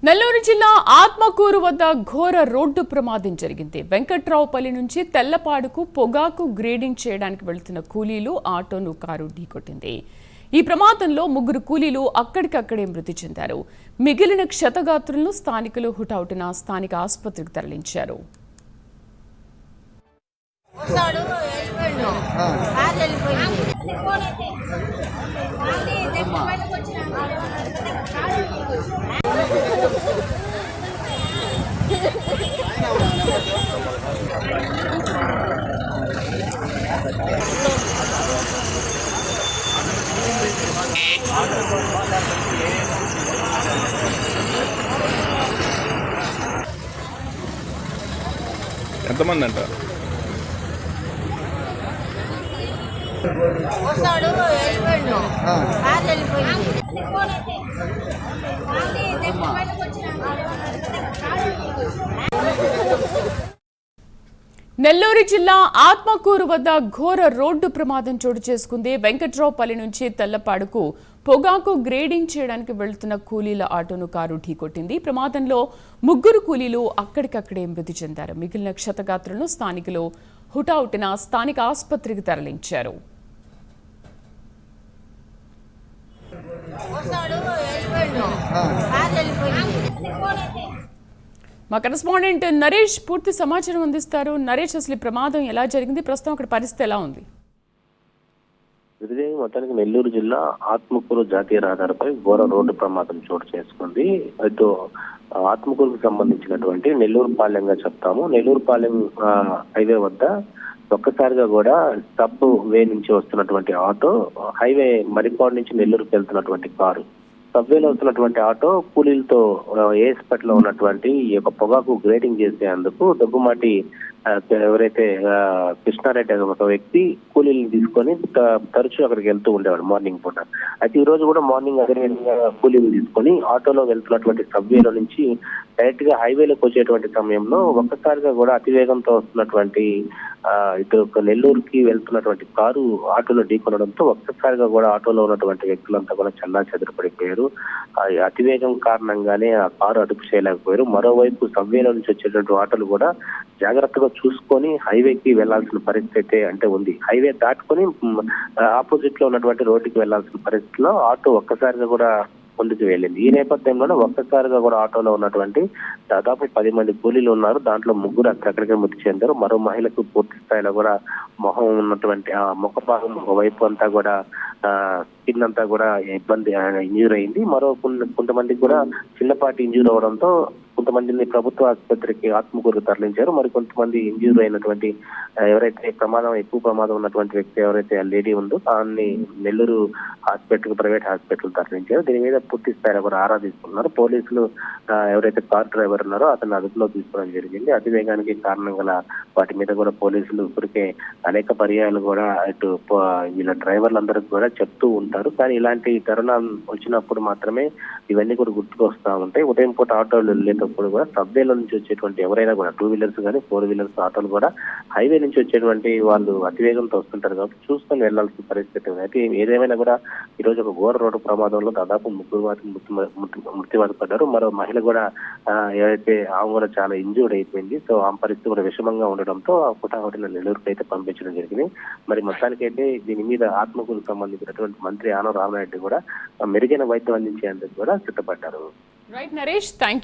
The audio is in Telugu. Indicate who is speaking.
Speaker 1: నెల్లూరు జిల్లా ఆత్మకూరు వద్ద ఘోర రోడ్డు ప్రమాదం జరిగింది. వెంకట్రావుపల్లి నుంచి తెల్లపాడుకు పొగాకు గ్రేడింగ్ చేయడానికి వెళ్తున్న కూలీలు ఆటోను కారు ఢీకొట్టింది. ఈ ప్రమాదంలో 3 కూలీలు అక్కడికక్కడే మృతి చెందారు. మిగిలిన క్షతగాత్రులను స్థానికులు హుటాహుటిన స్థానిక ఆసుపత్రికి తరలించారు.
Speaker 2: ఎంతమంది అంటారు?
Speaker 1: నెల్లూరు జిల్లా ఆత్మకూరు వద్ద ఘోర రోడ్డు ప్రమాదం చోటు చేసుకుంది. వెంకట్రావుపల్లి నుంచి తెల్లపాడుకు పొగాకు గ్రేడింగ్ చేయడానికి వెళ్తున్న కూలీల ఆటోను కారు ఢీకొట్టింది. ప్రమాదంలో 3 కూలీలు అక్కడికక్కడే మృతి చెందారు. మిగిలిన క్షతగాత్రులను స్థానికులు హుటాహుటిన స్థానిక ఆసుపత్రికి తరలించారు. మా కరెస్పాండెంట్ నరేష్ పూర్తి సమాచారం అందిస్తారు. నరేష్, అసలు ప్రమాదం ఎలా జరిగింది, ప్రస్తుతం అక్కడ పరిస్థితి ఎలా ఉంది?
Speaker 3: మొత్తానికి నెల్లూరు జిల్లా ఆత్మకూరు జాతీయ రహదారిపై ఘోర రోడ్డు ప్రమాదం చోటు చేసుకుంది. అయితే ఆత్మకూరుకు సంబంధించినటువంటి నెల్లూరు పాలెంగా చెప్తాము. నెల్లూరు పాలెం హైవే వద్ద ఒక్కసారిగా కూడా సబ్ వే నుంచి వస్తున్నటువంటి ఆటో, హైవే మరిపాడు నుంచి నెల్లూరుకు వెళ్తున్నటువంటి కారు, సబ్వేలో వస్తున్నటువంటి ఆటో కూలీలతో ఏస్పేటలో ఉన్నటువంటి ఈ యొక్క పొగాకు గ్రేడింగ్ చేసేందుకు దగ్గుమాటి ఎవరైతే కృష్ణారెడ్డి ఒక వ్యక్తి కూలీలను తీసుకొని తరచూ అక్కడికి వెళ్తూ ఉండేవాడు మార్నింగ్ పూట. అయితే ఈ రోజు కూడా మార్నింగ్ అదే విధంగా కూలీలు తీసుకొని ఆటోలో వెళ్తున్నటువంటి సబ్వేలో నుంచి డైరెక్ట్ గా హైవేలోకి వచ్చేటువంటి సమయంలో ఒక్కసారిగా కూడా అతివేగంతో వస్తున్నటువంటి ఇటు నెల్లూరుకి వెళ్తున్నటువంటి కారు ఆటోలో ఢీకొనడంతో ఒక్కసారిగా కూడా ఆటోలో ఉన్నటువంటి వ్యక్తులంతా కూడా చల్లా చెదరపడిపోయారు. అతివేగం కారణంగానే ఆ కారు అదుపు చేయలేకపోయారు. మరోవైపు సబ్వేలో నుంచి వచ్చేటువంటి ఆటోలు కూడా జాగ్రత్తగా చూసుకొని హైవేకి వెళ్లాల్సిన పరిస్థితి అంటే ఉంది. హైవే దాటుకొని ఆపోజిట్ లో ఉన్నటువంటి రోడ్డుకి వెళ్లాల్సిన పరిస్థితిలో ఆటో ఒక్కసారిగా కూడా ముందుకు వెళ్ళింది. ఈ నేపథ్యంలోనే ఒక్కసారిగా కూడా ఆటోలో ఉన్నటువంటి దాదాపు 10 మంది కూలీలు ఉన్నారు. దాంట్లో 3 అక్కడికే మృతి చెందారు. మరో మహిళకు పూర్తి స్థాయిలో కూడా మొహం ఉన్నటువంటి ముఖ భాగం వైపు అంతా కూడా స్కిన్ అంతా కూడా ఇంజూర్ అయింది. మరో కొంతమందికి కూడా చిన్నపాటి ఇంజూర్ అవడంతో కొంతమందిని ప్రభుత్వ ఆసుపత్రికి ఆత్మకూరుకు తరలించారు. మరి కొంతమంది ఇంజూర్ అయినటువంటి ఎవరైతే ఎక్కువ ప్రమాదం ఉన్నటువంటి వ్యక్తి ఎవరైతే ఆ లేడీ ఉందో దాన్ని నెల్లూరు హాస్పిటల్, ప్రైవేట్ హాస్పిటల్ తరలించారు. దీని మీద పూర్తి స్థాయిలో కూడా ఆరాధిస్తున్నారు. పోలీసులు ఎవరైతే కార్ డ్రైవర్ ఉన్నారో అతన్ని అదుపులో తీసుకోవడం జరిగింది. అతివేగానికి కారణం గల వాటి మీద కూడా పోలీసులు ఇప్పటికే అనేక పర్యాయాలు కూడా ఇటు వీళ్ళ డ్రైవర్లందరికీ కూడా చెప్తూ ఉంటారు. కానీ ఇలాంటి తరుణం వచ్చినప్పుడు మాత్రమే ఇవన్నీ కూడా గుర్తుకొస్తా ఉంటాయి. ఉదయం పూట ఆటోలు వెళ్ళేటప్పుడు కూడా సబ్వేలో నుంచి వచ్చేటువంటి ఎవరైనా కూడా 2 వీలర్స్ కానీ 4 వీలర్స్ ఆటోలు కూడా హైవే నుంచి వచ్చేటువంటి వాళ్ళు అతివేగంతో వస్తుంటారు కాబట్టి చూసుకొని వెళ్లాల్సిన పరిస్థితి ఉంది. అయితే ఏదేమైనా కూడా ఈ రోజు ఒక ఘోర రోడ్డు ప్రమాదంలో దాదాపు 3 మృతి పడ్డారు. మరో మహిళ కూడా ఏదైతే ఆమె కూడా చాలా ఇంజూర్డ్ అయిపోయింది. సో ఆ పరిస్థితి కూడా విషమంగా ఉండడంతో హుటాహుటిన నెల్లూరుకు అయితే పంపించడం జరిగింది. మరి మొత్తానికైతే దీని మీద ఆత్మకూరుకు సంబంధించినటువంటి మంత్రి ఆనం రామనాయుడు కూడా మెరుగైన వైద్యం అందించేందుకు కూడా సిద్ధపడ్డారు.
Speaker 1: Right Naresh, thank you.